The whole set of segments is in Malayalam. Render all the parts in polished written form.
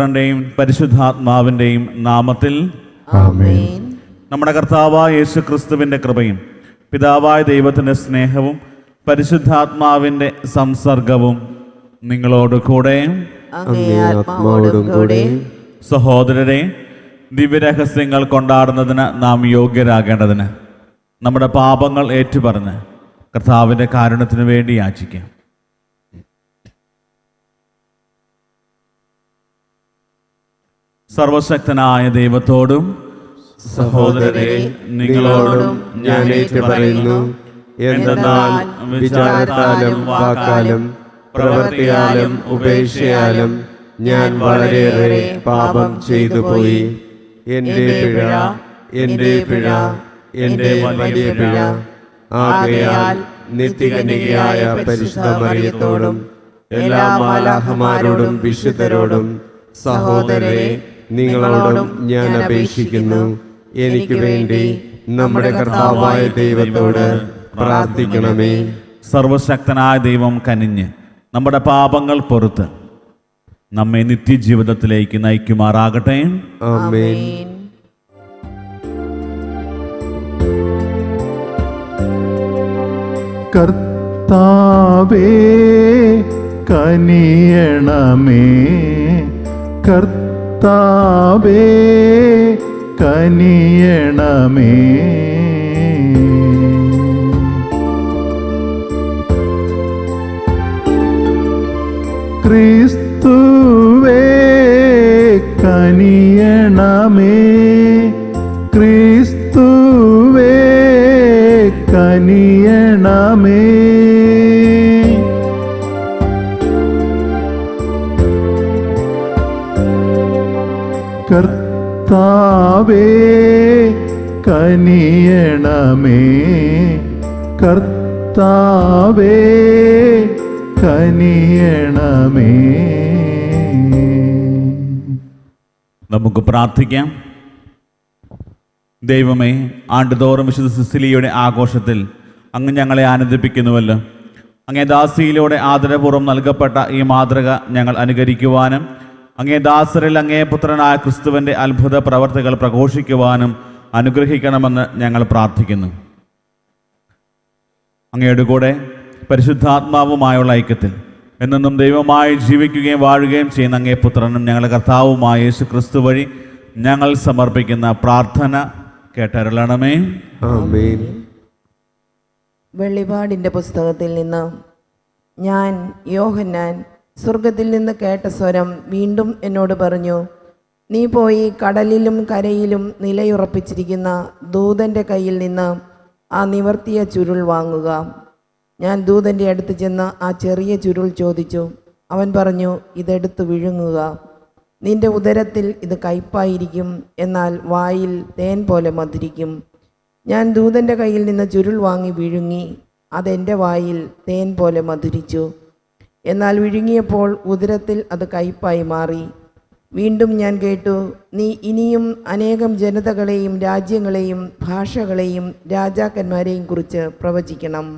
പുത്രന്റെയും പരിശുദ്ധാത്മാവിന്റെയും നാമത്തിൽ ആമേൻ. നമ്മുടെ കർത്താവായ യേശു ക്രിസ്തുവിന്റെ കൃപയും പിതാവായ ദൈവത്തിന്റെ സ്നേഹവും പരിശുദ്ധാത്മാവിന്റെ സംസർഗവും നിങ്ങളോട് കൂടെ. അങ്ങേ ആത്മാവോടും കൂടെ. സഹോദരരെ, ദിവ്യരഹസ്യങ്ങൾ കൊണ്ടാടുന്നതിന് നാം യോഗ്യരാകേണ്ടതിന് നമ്മുടെ പാപങ്ങൾ ഏറ്റുപറഞ്ഞ് കർത്താവിന്റെ കാരുണ്യത്തിനു വേണ്ടി യാചിക്കാം. സർവശക്തനായ ദൈവത്തോടും സഹോദരരെ നിങ്ങളോടും ഞാൻ ഏറ്റുപറയുന്നു, എന്തെന്നാൽ വിചാരത്താലും വാക്കാലും പ്രവൃത്തിയാലും ഉപേക്ഷയാലും ഞാൻ വളരെയേറെ പാപം ചെയ്തു പോയി. എൻ്റെ പിഴ, എൻ്റെ പിഴ, എൻ്റെ വലിയ പിഴ. ആകയാൽ നിത്യകന്യകയായ പരിശുദ്ധ മറിയത്തോടും എല്ലാ മാലാഖമാരോടും വിശുദ്ധരോടും സഹോദരരെ നിങ്ങളോടും ഞാൻ അപേക്ഷിക്കുന്നു, എനിക്ക് വേണ്ടി നമ്മുടെ കർത്താവായ ദൈവത്തോട് പ്രാർത്ഥിക്കണമേ. സർവശക്തനായ ദൈവം കനിഞ്ഞ് നമ്മുടെ പാപങ്ങൾ പൊറുത്ത് നമ്മെ നിത്യജീവിതത്തിലേക്ക് നയിക്കുമാറാകട്ടെ. ആമേൻ. കർത്താവേ കനിയണമേ, കർത്താവേ കനിയണമേ. ക്രിസ്തുവേ കനിയണമേ, ക്രിസ്തുവേ കനിയണമേ. കർത്താവേ കനിയണമേ, കർത്താവേ കനിയണമേ. നമുക്ക് പ്രാർത്ഥിക്കാം. ദൈവമേ, ആണ്ടുതോറും വിശുദ്ധ സിസിലിയുടെ ആഘോഷത്തിൽ അങ്ങ് ഞങ്ങളെ ആനന്ദിപ്പിക്കുന്നുവല്ലോ. അങ്ങേ ദാസിയിലൂടെ ആദരപൂർവ്വം നൽകപ്പെട്ട ഈ മാതൃക ഞങ്ങൾ അനുകരിക്കുവാനും അങ്ങേ ദാസരിൽ അങ്ങേ പുത്രനായ ക്രിസ്തുവിൻ്റെ അത്ഭുത പ്രവർത്തികൾ പ്രഘോഷിക്കുവാനും അനുഗ്രഹിക്കണമെന്ന് ഞങ്ങൾ പ്രാർത്ഥിക്കുന്നു. അങ്ങയുടെ കൂടെ പരിശുദ്ധാത്മാവുമായുള്ള ഐക്യത്തിൽ എന്നെന്നും ദൈവമായി ജീവിക്കുകയും വാഴുകയും ചെയ്യുന്ന അങ്ങേ പുത്രനും ഞങ്ങളുടെ കർത്താവുമായ യേശു ക്രിസ്തു വഴി ഞങ്ങൾ സമർപ്പിക്കുന്ന പ്രാർത്ഥന കേട്ടരുളണമേ. ആമേൻ. വെളിപാടിൻ്റെ പുസ്തകത്തിൽ നിന്ന് ഞാൻ യോഹന്നാൻ സ്വർഗത്തിൽ നിന്ന് കേട്ട സ്വരം വീണ്ടും എന്നോട് പറഞ്ഞു, നീ പോയി കടലിലും കരയിലും നിലയുറപ്പിച്ചിരിക്കുന്ന ദൂതൻ്റെ കയ്യിൽ നിന്ന് ആ നിവർത്തിയ ചുരുൾ വാങ്ങുക. ഞാൻ ദൂതൻ്റെ അടുത്ത് ചെന്ന് ആ ചെറിയ ചുരുൾ ചോദിച്ചു. അവൻ പറഞ്ഞു, ഇതെടുത്ത് വിഴുങ്ങുക. നിന്റെ ഉദരത്തിൽ ഇത് കയ്പായിരിക്കും, എന്നാൽ വായിൽ തേൻ പോലെ മധുരിക്കും. ഞാൻ ദൂതൻ്റെ കയ്യിൽ നിന്ന് ചുരുൾ വാങ്ങി വിഴുങ്ങി. അതെൻ്റെ വായിൽ തേൻ പോലെ മധുരിച്ചു. എന്നാൽ വിഴുങ്ങിയപ്പോൾ ഉദരത്തിൽ അത് കയ്പായി മാറി. വീണ്ടും ഞാൻ കേട്ടു, നീ ഇനിയും അനേകം ജനതകളെയും രാജ്യങ്ങളെയും ഭാഷകളെയും രാജാക്കന്മാരെയും കുറിച്ച് പ്രവചിക്കണം.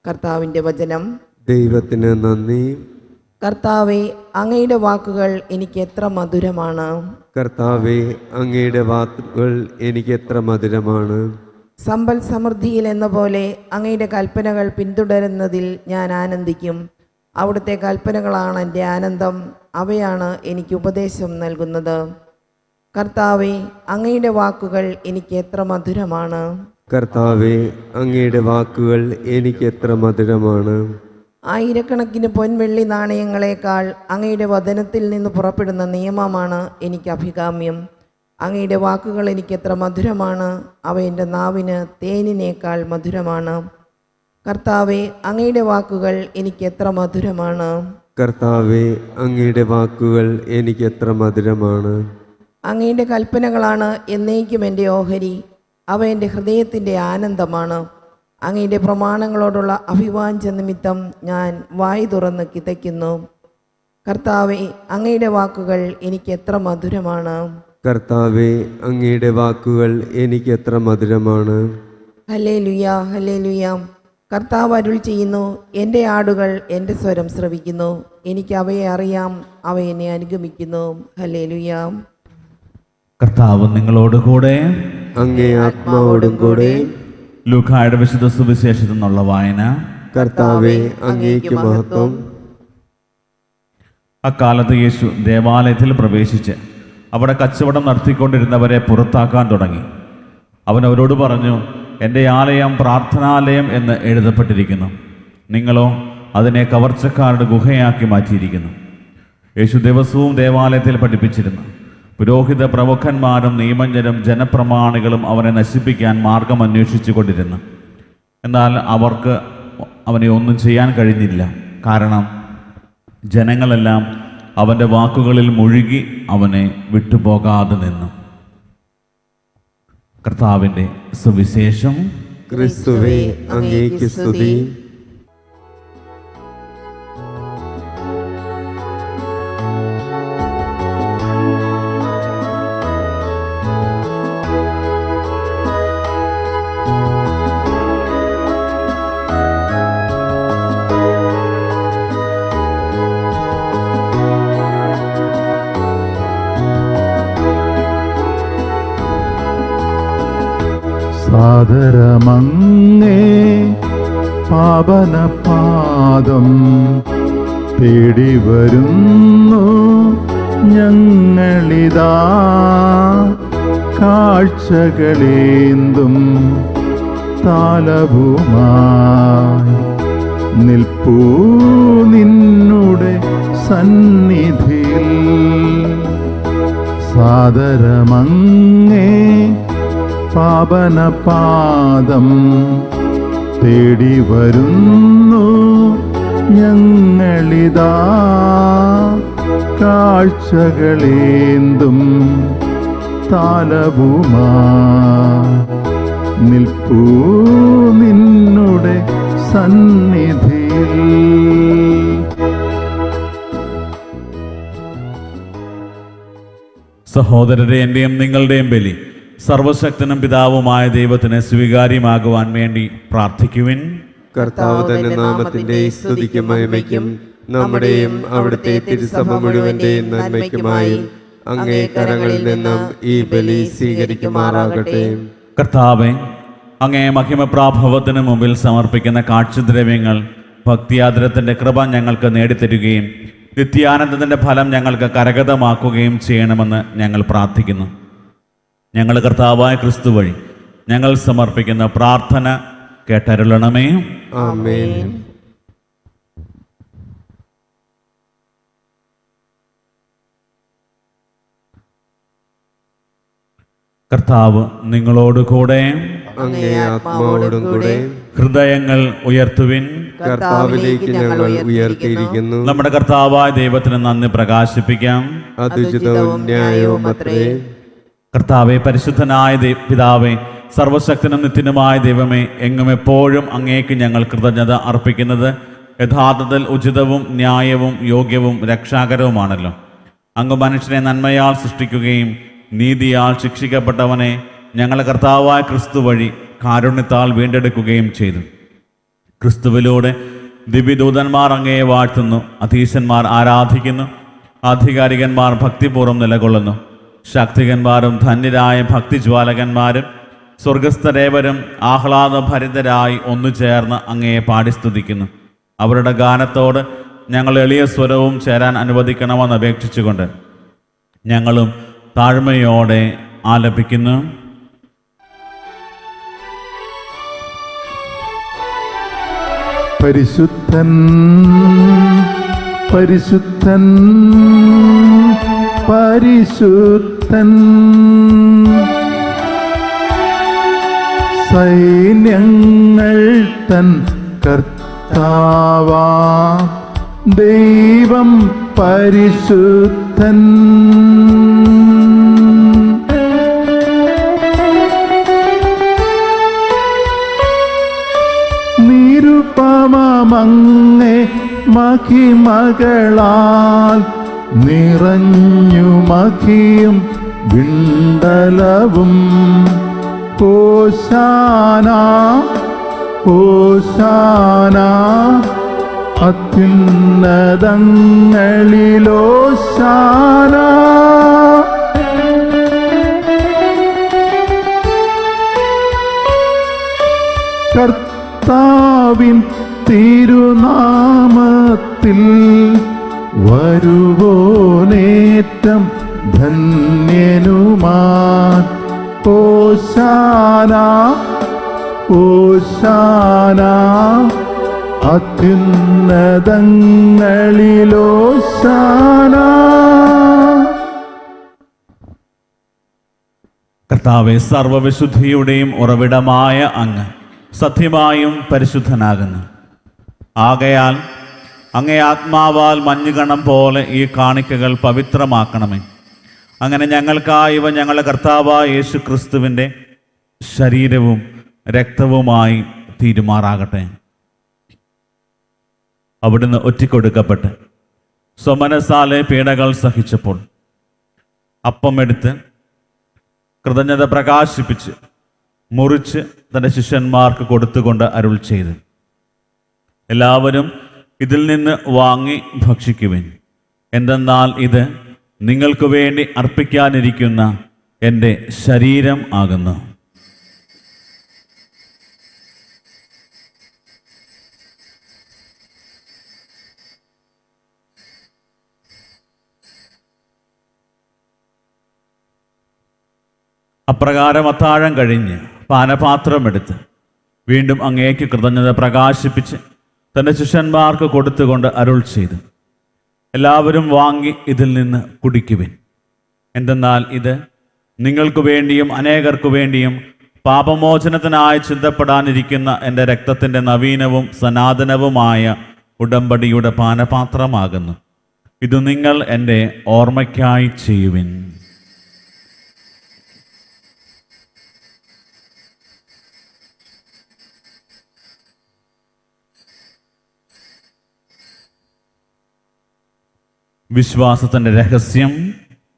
കർത്താവിൻ്റെ വചനം. ദൈവത്തിന് നന്ദി. കർത്താവെ, അങ്ങയുടെ വാക്കുകൾ എനിക്ക് എത്ര മധുരമാണ്. കർത്താവേ, അങ്ങയുടെ വാക്കുകൾ എനിക്ക് എത്ര മധുരമാണ്. സമ്പൽ സമൃദ്ധിയിൽ എന്ന പോലെ അങ്ങയുടെ കൽപ്പനകൾ പിന്തുടരുന്നതിൽ ഞാൻ ആനന്ദിക്കും. അവിടുത്തെ കൽപ്പനകളാണ് എൻ്റെ ആനന്ദം, അവയാണ് എനിക്ക് ഉപദേശം നൽകുന്നത്. കർത്താവെ, അങ്ങയുടെ വാക്കുകൾ എനിക്ക് എത്ര മധുരമാണ്. കർത്താവേ, അങ്ങയുടെ വാക്കുകൾ എനിക്ക് എത്ര മധുരമാണ്. ആയിരക്കണക്കിന് പൊൻവെള്ളി നാണയങ്ങളെക്കാൾ അങ്ങയുടെ വചനത്തിൽ നിന്ന് പുറപ്പെടുന്ന നിയമമാണ് എനിക്ക് അഭികാമ്യം. അങ്ങയുടെ വാക്കുകൾ എനിക്ക് എത്ര മധുരമാണ്, അവ എൻ്റെ നാവിന് തേനിനേക്കാൾ മധുരമാണ്. കർത്താവെ, അങ്ങയുടെ വാക്കുകൾ എനിക്ക് എത്ര മധുരമാണ്. കർത്താവേ, അങ്ങയുടെ വാക്കുകൾ എനിക്ക് എത്ര മധുരമാണ്. അങ്ങയുടെ കൽപ്പനകളാണ് എന്നേക്കും എൻ്റെ ഓഹരി, അവ എൻ്റെ ഹൃദയത്തിൻ്റെ ആനന്ദമാണ്. അങ്ങയുടെ പ്രമാണങ്ങളോടുള്ള അഭിവാഞ്ച നിമിത്തം ഞാൻ വായ് തുറന്ന് കിതയ്ക്കുന്നു. കർത്താവെ, അങ്ങയുടെ വാക്കുകൾ എനിക്ക് എത്ര മധുരമാണ്. കർത്താവേ, അങ്ങയുടെ വാക്കുകൾ എനിക്ക് എത്ര മധുരമാണ്. Hallelujah, hallelujah. കർത്താവ് അരുൾ ചെയ്യുന്നു, എൻ്റെ ആടുകൾ എൻ്റെ സ്വരം ശ്രവിക്കുന്നു, എനിക്ക് അവയെ അറിയാം, അവ എന്നെ അനുഗമിക്കുന്നു. ഹല്ലേലൂയ. കർത്താവ് നിങ്ങളോടുകൂടെ. അങ്ങേ ആത്മാവോടും കൂടെ. ലൂക്കായുടെ വിശുദ്ധ സുവിശേഷത്തിൽ നിന്നുള്ള വായന. കർത്താവെ, അങ്ങേക്ക് മഹത്വം. അക്കാലത്ത് യേശു ദേവാലയത്തിൽ പ്രവേശിച്ച് അവിടെ കച്ചവടം നടത്തിക്കൊണ്ടിരുന്നവരെ പുറത്താക്കാൻ തുടങ്ങി. അവൻ അവരോട് പറഞ്ഞു, എൻ്റെ ആലയം പ്രാർത്ഥനാലയം എന്ന് എഴുതപ്പെട്ടിരിക്കുന്നു, നിങ്ങളോ അതിനെ കവർച്ചക്കാരുടെ ഗുഹയാക്കി മാറ്റിയിരിക്കുന്നു. യേശു ദിവസവും ദേവാലയത്തിൽ പഠിപ്പിച്ചിരുന്നു. പുരോഹിത പ്രമുഖന്മാരും നിയമജ്ഞരും ജനപ്രമാണികളും അവനെ നശിപ്പിക്കാൻ മാർഗം അന്വേഷിച്ചു കൊണ്ടിരുന്നു. എന്നാൽ അവർക്ക് അവനെ ഒന്നും ചെയ്യാൻ കഴിഞ്ഞില്ല. കാരണം ജനങ്ങളെല്ലാം അവൻ്റെ വാക്കുകളിൽ മുഴുകി അവനെ വിട്ടുപോകാതെ നിന്നു. കർത്താവിൻ്റെ സുവിശേഷം. ക്രിസ്തുവേ, അങ്ങേക്ക് സ്തുതി. സാദരമങ്ങേ പാവനപാദം തേടി വരുന്നു ഞങ്ങളിതാ, കാഴ്ചകളേന്തും താലവുമായി നിൽപ്പൂ നിന്നുടെ സന്നിധിയിൽ. സാദരമങ്ങേ പാവനപാദം തേടി വരുന്നു ഞങ്ങളിതാ, കാഴ്ചകളേന്തും താലവുമായി നിൽപ്പൂ നിന്നുടെ സന്നിധിയിൽ. സഹോദരരെ, എൻ്റെയും നിങ്ങളുടെയും ബലി സർവശക്തനും പിതാവുമായ ദൈവത്തിന് സ്വീകാര്യമാകുവാൻ വേണ്ടി പ്രാർത്ഥിക്കുവിൻ. കർത്താവ് തന്റെ നാമത്തിന്റെ സ്തുതിക്കും മഹിമയ്ക്കും നമ്മുടെയും അവിടുത്തെ തിരുസഭ മുഴുവന്റെയും നന്മയ്ക്കുമായി അങ്ങേ കരങ്ങളിൽ നിന്നും ഈ ബലി സ്വീകരിക്കുമാറാകട്ടെ. കർത്താവെ, അങ്ങേ മഹിമപ്രാഭവത്തിന് മുമ്പിൽ സമർപ്പിക്കുന്ന കാഴ്ചദ്രവ്യങ്ങൾ ഭക്തിയാദരത്തിൻ്റെ കൃപ ഞങ്ങൾക്ക് നേടിത്തരുകയും നിത്യാനന്ദത്തിൻ്റെ ഫലം ഞങ്ങൾക്ക് കരഗതമാക്കുകയും ചെയ്യണമെന്ന് ഞങ്ങൾ പ്രാർത്ഥിക്കുന്നു. ഞങ്ങൾ കർത്താവായ ക്രിസ്തു വഴി ഞങ്ങൾ സമർപ്പിക്കുന്ന പ്രാർത്ഥന കേട്ടരുളണമേ. ആമേൻ. കർത്താവ് നിങ്ങളോടുകൂടെ. അങ്ങേ ആത്മാവോടും കൂടെ. ഹൃദയങ്ങൾ ഉയർത്തുവിൻ. കർത്താവിലേക്ക് ഞങ്ങൾ ഉയർത്തിയിരിക്കുന്നു. നമ്മുടെ കർത്താവായ ദൈവത്തിന് നന്ദി പ്രകാശിപ്പിക്കാം. അതുചിതവും ന്യായവും അത്രേ. കർത്താവെ, പരിശുദ്ധനായ പിതാവേ, സർവശക്തനും നിത്യനുമായ ദൈവമേ, എങ്ങും എപ്പോഴും അങ്ങേക്ക് ഞങ്ങൾ കൃതജ്ഞത അർപ്പിക്കുന്നത് യഥാർത്ഥത്തിൽ ഉചിതവും ന്യായവും യോഗ്യവും രക്ഷാകരവുമാണല്ലോ. അങ്ങ് മനുഷ്യനെ നന്മയാൽ സൃഷ്ടിക്കുകയും നീതിയാൽ ശിക്ഷിക്കപ്പെട്ടവനെ ഞങ്ങളുടെ കർത്താവായ ക്രിസ്തു വഴി കാരുണ്യത്താൽ വീണ്ടെടുക്കുകയും ചെയ്തു. ക്രിസ്തുവിലൂടെ ദിവ്യദൂതന്മാർ അങ്ങയെ വാഴ്ത്തുന്നു, അധീശന്മാർ ആരാധിക്കുന്നു, ആധികാരികന്മാർ ഭക്തിപൂർവ്വം നിലകൊള്ളുന്നു. ശക്തികന്മാരും ധന്യരായ ഭക്തിജ്വാലകന്മാരും സ്വർഗസ്ഥരേവരും ആഹ്ലാദഭരിതരായി ഒന്നുചേർന്ന് അങ്ങയെ പാടിസ്തുതിക്കുന്നു. അവരുടെ ഗാനത്തോട് ഞങ്ങൾ എളിയ സ്വരവും ചേരാൻ അനുവദിക്കണമെന്ന് അപേക്ഷിച്ചുകൊണ്ട് ഞങ്ങളും താഴ്മയോടെ ആലപിക്കുന്നു. പരിശുദ്ധൻ പരിശുദ്ധൻ പരിശുദ്ധൻ, സൈന്യങ്ങൾ തൻ കർത്താവാ ദൈവം പരിശുദ്ധൻ. നിരുപമങ്ങേ മഹിമകളാൽ നിറഞ്ഞു മഹിയും വിണ്ടലവും. ഹോശാന ഓശാന അത്യുന്നതങ്ങളിലോശാന. കർത്താവിൻ തിരുനാമത്തിൽ വരുവോനേറ്റം ധന്യനുമാൻ. ഓശാന ഓശാന അത്യുന്നതങ്ങളിലോശാന. കർത്താവെ, സർവവിശുദ്ധിയുടെയും ഉറവിടമായ അങ്ങ് സത്യമായും പരിശുദ്ധനാകുന്നു. ആകയാൽ അങ്ങേ ആത്മാവാൽ മഞ്ഞുകണം പോലെ ഈ കാണിക്കകൾ പവിത്രമാക്കണമേ. അങ്ങനെ ഞങ്ങൾക്കായി ഇവ ഞങ്ങളുടെ കർത്താവായ യേശു ക്രിസ്തുവിൻ്റെ ശരീരവും രക്തവുമായി തീരുമാറാകട്ടെ. അവിടുന്ന് ഒറ്റിക്കൊടുക്കപ്പെട്ട് സ്വമനസാലെ പീഡകൾ സഹിച്ചപ്പോൾ അപ്പമെടുത്ത് കൃതജ്ഞത പ്രകാശിപ്പിച്ച് മുറിച്ച് തൻ്റെ ശിഷ്യന്മാർക്ക് കൊടുത്തുകൊണ്ട് അരുൾ ചെയ്തു, എല്ലാവരും ഇതിൽ നിന്ന് വാങ്ങി ഭക്ഷിക്കുവിൻ. എന്തെന്നാൽ ഇത് നിങ്ങൾക്ക് വേണ്ടി അർപ്പിക്കാനിരിക്കുന്ന എൻ്റെ ശരീരം ആകുന്നു. അപ്രകാരം അത്താഴം കഴിഞ്ഞ് പാനപാത്രമെടുത്ത് വീണ്ടും അങ്ങേക്ക് കൃതജ്ഞത പ്രകാശിപ്പിച്ച് തൻ്റെ ശിഷ്യന്മാർക്ക് കൊടുത്തുകൊണ്ട് അരുൾ ചെയ്തു, എല്ലാവരും വാങ്ങി ഇതിൽ നിന്ന് കുടിക്കുവിൻ. എന്തെന്നാൽ ഇത് നിങ്ങൾക്ക് വേണ്ടിയും അനേകർക്കു വേണ്ടിയും പാപമോചനത്തിനായി ചിന്തപ്പെടാനിരിക്കുന്ന എൻ്റെ രക്തത്തിൻ്റെ നവീനവും സനാതനവുമായ ഉടമ്പടിയുടെ പാനപാത്രമാകുന്നു. ഇത് നിങ്ങൾ എൻ്റെ ഓർമ്മയ്ക്കായി ചെയ്യുവിൻ. വിശ്വാസത്തിന്റെ രഹസ്യം.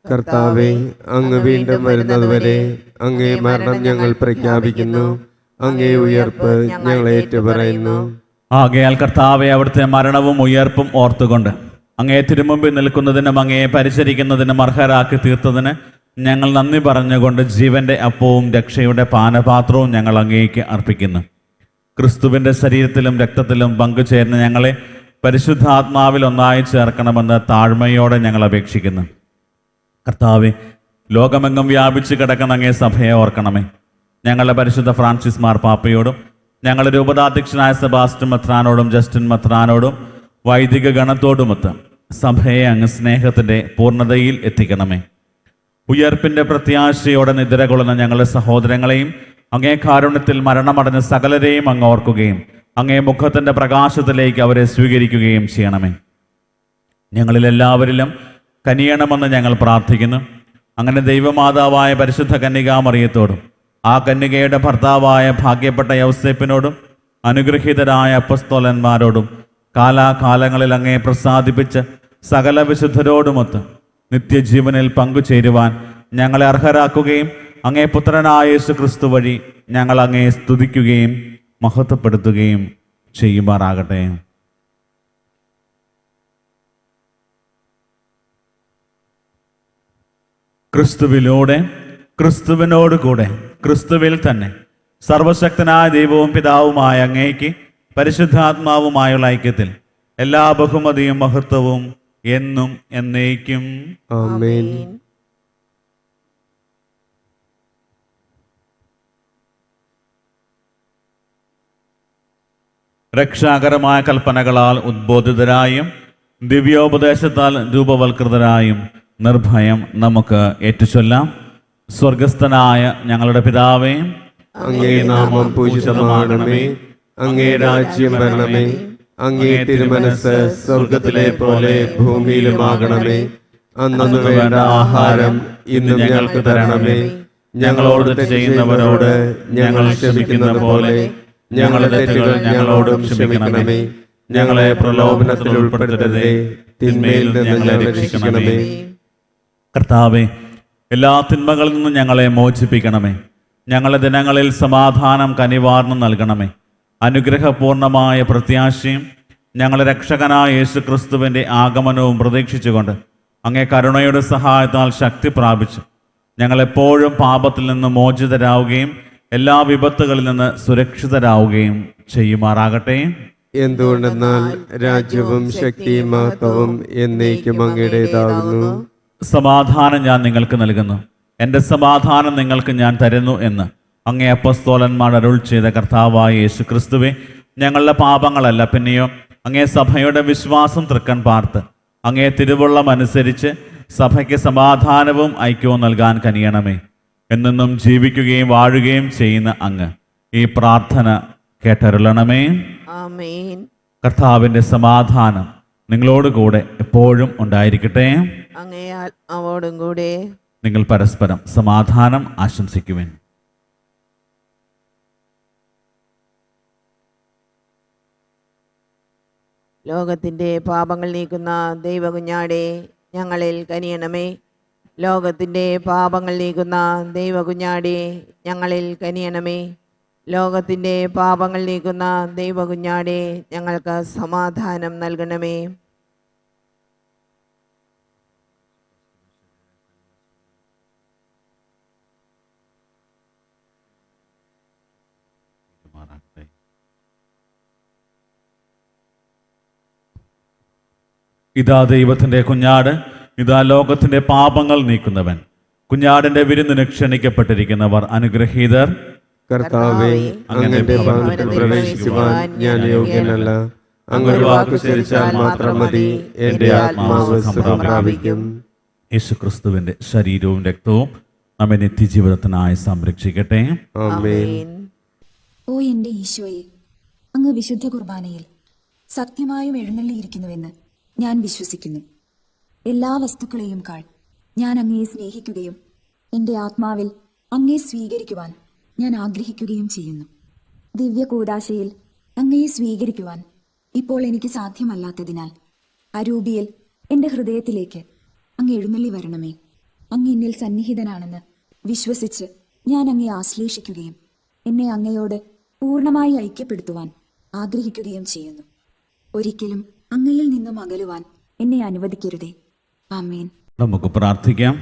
കർത്താവേ, അങ്ങ് വീണ്ടും വരുന്നതുവരെ അങ്ങേ മരണം ഞങ്ങൾ പ്രഖ്യാപിക്കുന്നു, അങ്ങേ ഉയർപ്പ് ഞങ്ങൾ ഏറ്റുപറയുന്നു. ആകയാൽ കർത്താവെ, അവിടുത്തെ മരണവും ഉയർപ്പും ഓർത്തുകൊണ്ട് അങ്ങേ തിരുമുമ്പിൽ നിൽക്കുന്നതിനും അങ്ങയെ പരിചരിക്കുന്നതിനും അർഹരാക്കി തീർത്തതിന് ഞങ്ങൾ നന്ദി പറഞ്ഞുകൊണ്ട് ജീവന്റെ അപ്പവും രക്ഷയുടെ പാനപാത്രവും ഞങ്ങൾ അങ്ങേക്ക് അർപ്പിക്കുന്നു. ക്രിസ്തുവിൻ്റെ ശരീരത്തിലും രക്തത്തിലും പങ്കുചേർന്ന് ഞങ്ങളെ പരിശുദ്ധാത്മാവിൽ ഒന്നായി ചേർക്കണമെന്ന് താഴ്മയോടെ ഞങ്ങൾ അപേക്ഷിക്കുന്നു. കർത്താവെ, ലോകമെങ്ങും വ്യാപിച്ചു കിടക്കുന്ന അങ്ങേ സഭയെ ഓർക്കണമേ. ഞങ്ങളുടെ പരിശുദ്ധ ഫ്രാൻസിസ് മാർപ്പാപ്പയോടും ഞങ്ങളുടെ രൂപതാധ്യക്ഷനായ സെബാസ്റ്റ്യൻ മെത്രാനോടും ജസ്റ്റിൻ മെത്രാനോടും വൈദിക ഗണത്തോടുമൊത്ത് സഭയെ അങ്ങ് സ്നേഹത്തിൻ്റെ പൂർണ്ണതയിൽ എത്തിക്കണമേ. ഉയർപ്പിൻ്റെ പ്രത്യാശയോടെ നിദ്ര കൊള്ളുന്ന ഞങ്ങളുടെ സഹോദരങ്ങളെയും അങ്ങേ കാരുണ്യത്തിൽ മരണമടഞ്ഞ സകലരെയും അങ്ങ് ഓർക്കുകയും അങ്ങേ മുഖത്തിൻ്റെ പ്രകാശത്തിലേക്ക് അവരെ സ്വീകരിക്കുകയും ചെയ്യണമേ. ഞങ്ങളിലെല്ലാവരിലും കനിയണമെന്ന് ഞങ്ങൾ പ്രാർത്ഥിക്കുന്നു. അങ്ങനെ ദൈവമാതാവായ പരിശുദ്ധ കന്യകാമറിയത്തോടും ആ കന്യകയുടെ ഭർത്താവായ ഭാഗ്യപ്പെട്ട യൗസേപ്പിനോടും അനുഗ്രഹീതരായ അപ്പസ്തോലന്മാരോടും കാലാകാലങ്ങളിൽ അങ്ങേ പ്രസാദിപ്പിച്ച് സകല വിശുദ്ധരോടുമൊത്ത് നിത്യജീവനിൽ പങ്കുചേരുവാൻ ഞങ്ങളെ അർഹരാക്കുകയും അങ്ങേ പുത്രനായ യേശു ക്രിസ്തു വഴി ഞങ്ങൾ അങ്ങേ സ്തുതിക്കുകയും മഹത്വപ്പെടുത്തുകയും ചെയ്യുമാറാകട്ടെ. ക്രിസ്തുവിലൂടെ, ക്രിസ്തുവിനോട് കൂടെ, ക്രിസ്തുവിൽ തന്നെ സർവശക്തനായ ദൈവവും പിതാവുമായ അങ്ങേക്ക് പരിശുദ്ധാത്മാവുമായുള്ള ഐക്യത്തിൽ എല്ലാ ബഹുമതിയും മഹത്വവും എന്നും എന്നേക്കും ആമേൻ. രക്ഷാകരമായ കൽപ്പനകളാൽ ഉദ്ബോധിതരായും ദിവ്യോപദേശത്താൽ രൂപവൽകൃതരായും നിർഭയം നമുക്ക് ഏറ്റുചൊല്ലാം. സ്വർഗസ്ഥനായ ഞങ്ങളുടെ പിതാവേ, അങ്ങേ നാമം പൂജിതമാകണമേ, അങ്ങേ രാജ്യം വരണമേ, അങ്ങേ തിരുമനസ് സ്വർഗത്തിലെ പോലെ ഭൂമിയിലുമാകണമേ. അന്നു വേണ്ട ആഹാരം ഇന്ന് ഞങ്ങൾക്ക് തരണമേ. ഞങ്ങളോട് തെറ്റ് ചെയ്യുന്നവരോട് ഞങ്ങൾ ക്ഷമിക്കുന്ന പോലെ ഞങ്ങളുടെ തെറ്റുകൾ ഞങ്ങളോടും ക്ഷമിക്കണമേ. ഞങ്ങളെ പ്രലോഭനത്തിൽ ഉൾപ്പെടുത്തരുതേ, തിന്മയിൽ നിന്ന് ഞങ്ങളെ രക്ഷിക്കണമേ. കർത്താവേ, എല്ലാ തിന്മകളിൽ നിന്നും ഞങ്ങളെ മോചിപ്പിക്കണമേ. ഞങ്ങളുടെ ദിനങ്ങളിൽ സമാധാനം കനിവാർന്നു നൽകണമേ. അനുഗ്രഹപൂർണമായ പ്രത്യാശയും ഞങ്ങളുടെ രക്ഷകനായ യേശു ക്രിസ്തുവിൻ്റെ ആഗമനവും പ്രതീക്ഷിച്ചുകൊണ്ട് അങ്ങേ കരുണയുടെ സഹായത്താൽ ശക്തി പ്രാപിച്ച് ഞങ്ങളെപ്പോഴും പാപത്തിൽ നിന്ന് മോചിതരാവുകയും എല്ലാ വിപത്തുകളിൽ നിന്ന് സുരക്ഷിതരാവുകയും ചെയ്യുമാറാകട്ടെ. എന്തുകൊണ്ടെന്നാൽ രാജ്യവും ശക്തിയും മഹത്വവും എന്നേക്കും അങ്ങയുടേതാകുന്നു. സമാധാനം ഞാൻ നിങ്ങൾക്ക് നൽകുന്നു, എൻ്റെ സമാധാനം നിങ്ങൾക്ക് ഞാൻ തരുന്നു എന്ന് അങ്ങേ അപ്പസ്തോലന്മാർ അരുൾ ചെയ്ത കർത്താവായ യേശു ക്രിസ്തുവേ, ഞങ്ങളുടെ പാപങ്ങളല്ല പിന്നെയോ അങ്ങേ സഭയുടെ വിശ്വാസം തൃക്കൺ പാർത്ത് അങ്ങേ തിരുവുള്ളം അനുസരിച്ച് സഭയ്ക്ക് സമാധാനവും ഐക്യവും നൽകാൻ കനിയണമേ. എന്നെന്നും ജീവിക്കുകയും വാഴുകയും ചെയ്യുന്ന അങ്ങ് ഈ പ്രാർത്ഥന കേട്ടരുളണമേ. ആമേൻ. കർത്താവിൻ്റെ സമാധാനം നിങ്ങളോടുകൂടെ എപ്പോഴും ഉണ്ടായിരിക്കട്ടെ. അങ്ങേ ആത്മാവോടും കൂടെ. നിങ്ങൾ പരസ്പരം സമാധാനം ആശംസിക്കുവിൻ. ലോകത്തിൻ്റെ പാപങ്ങൾ നീക്കുന്ന ദൈവകുഞ്ഞാടേ, ഞങ്ങളിൽ കനിയണമേ. ലോകത്തിൻ്റെ പാപങ്ങൾ നീക്കുന്ന ദൈവകുഞ്ഞാടേ, ഞങ്ങളിൽ കനിയണമേ. ലോകത്തിൻ്റെ പാപങ്ങൾ നീക്കുന്ന ദൈവകുഞ്ഞാടേ, ഞങ്ങൾക്ക് സമാധാനം നൽകണമേ. ഇതാ ദൈവത്തിൻ്റെ കുഞ്ഞാട്, ഇതാ ലോകത്തിൻ്റെ പാപങ്ങൾ നീക്കുന്നവൻ. കുഞ്ഞാടിൻ്റെ വിരുന്നിന് ക്ഷണിക്കപ്പെട്ടിരിക്കുന്നവർ അനുഗ്രഹീതർ. കർത്താവേ, അങ്ങയുടെ ഭവനത്തിൽ പ്രവേശിക്കുവാൻ ഞാൻ യോഗ്യനല്ല. അങ്ങൊരു വാക്ക് ഉച്ചരിച്ചാൽ മാത്രം മതി, എന്റെ ആത്മാവ് സുഖം പ്രാപിക്കും. യേശുക്രിസ്തുവിന്റെ ശരീരവും രക്തവും നമ്മെ നിത്യജീവിതത്തിനായി സംരക്ഷിക്കട്ടെ. ആമേൻ. ഓ എൻ്റെ ഈശോയെ, അങ്ങ് വിശുദ്ധ കുർബാനയിൽ സത്യമായും എഴുന്നള്ളിയിരിക്കുന്നുവെന്ന് ഞാൻ വിശ്വസിക്കുന്നു. എല്ലാ വസ്തുക്കളെയും കാൾ ഞാൻ അങ്ങയെ സ്നേഹിക്കുകയും എൻ്റെ ആത്മാവിൽ അങ്ങയെ സ്വീകരിക്കുവാൻ ഞാൻ ആഗ്രഹിക്കുകയും ചെയ്യുന്നു. ദിവ്യ കൂദാശയിൽ അങ്ങയെ സ്വീകരിക്കുവാൻ ഇപ്പോൾ എനിക്ക് സാധ്യമല്ലാത്തതിനാൽ അരൂപിയിൽ എൻ്റെ ഹൃദയത്തിലേക്ക് അങ്ങ് എഴുന്നള്ളി വരണമേ. അങ്ങ് എന്നിൽ സന്നിഹിതനാണെന്ന് വിശ്വസിച്ച് ഞാൻ അങ്ങയെ ആശ്ലേഷിക്കുകയും എന്നെ അങ്ങയോട് പൂർണ്ണമായി ഐക്യപ്പെടുത്തുവാൻ ആഗ്രഹിക്കുകയും ചെയ്യുന്നു. ഒരിക്കലും അങ്ങയിൽ നിന്നും അകലുവാൻ എന്നെ അനുവദിക്കരുതേ. ആമേൻ. നമുക്ക് പ്രാർത്ഥിക്കാം.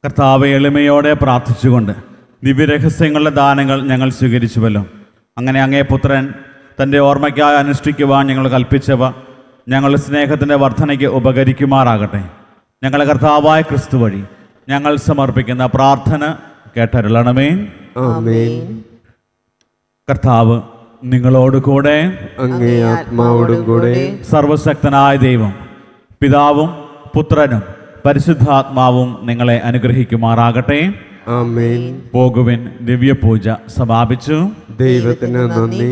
കർത്താവെ, എളിമയോടെ പ്രാർത്ഥിച്ചുകൊണ്ട് ദിവ്യരഹസ്യങ്ങളുടെ ദാനങ്ങൾ ഞങ്ങൾ സ്വീകരിച്ചുവല്ലോ. അങ്ങനെ അങ്ങേ പുത്രൻ തൻ്റെ ഓർമ്മയ്ക്കായി അനുഷ്ഠിക്കുവാൻ ഞങ്ങൾ കൽപ്പിച്ചവ ഞങ്ങളുടെ സ്നേഹത്തിൻ്റെ വർധനയ്ക്ക് ഉപകരിക്കുമാറാകട്ടെ. ഞങ്ങളുടെ കർത്താവായ ക്രിസ്തു വഴി ഞങ്ങൾ സമർപ്പിക്കുന്ന പ്രാർത്ഥന കേട്ടരുളണമേ. ആമേൻ. കർത്താവ് നിങ്ങളോട് കൂടെ, അങ്ങേ ആത്മാവോടും കൂടെ. സർവശക്തനായ ദൈവം പിതാവും പുത്രനും പരിശുദ്ധാത്മാവും നിങ്ങളെ അനുഗ്രഹിക്കുമാറാകട്ടെ. ആമേൻ. പോകുവിൻ. ദിവ്യപൂജ സമാപിച്ചു. ദൈവത്തിന് നന്ദി.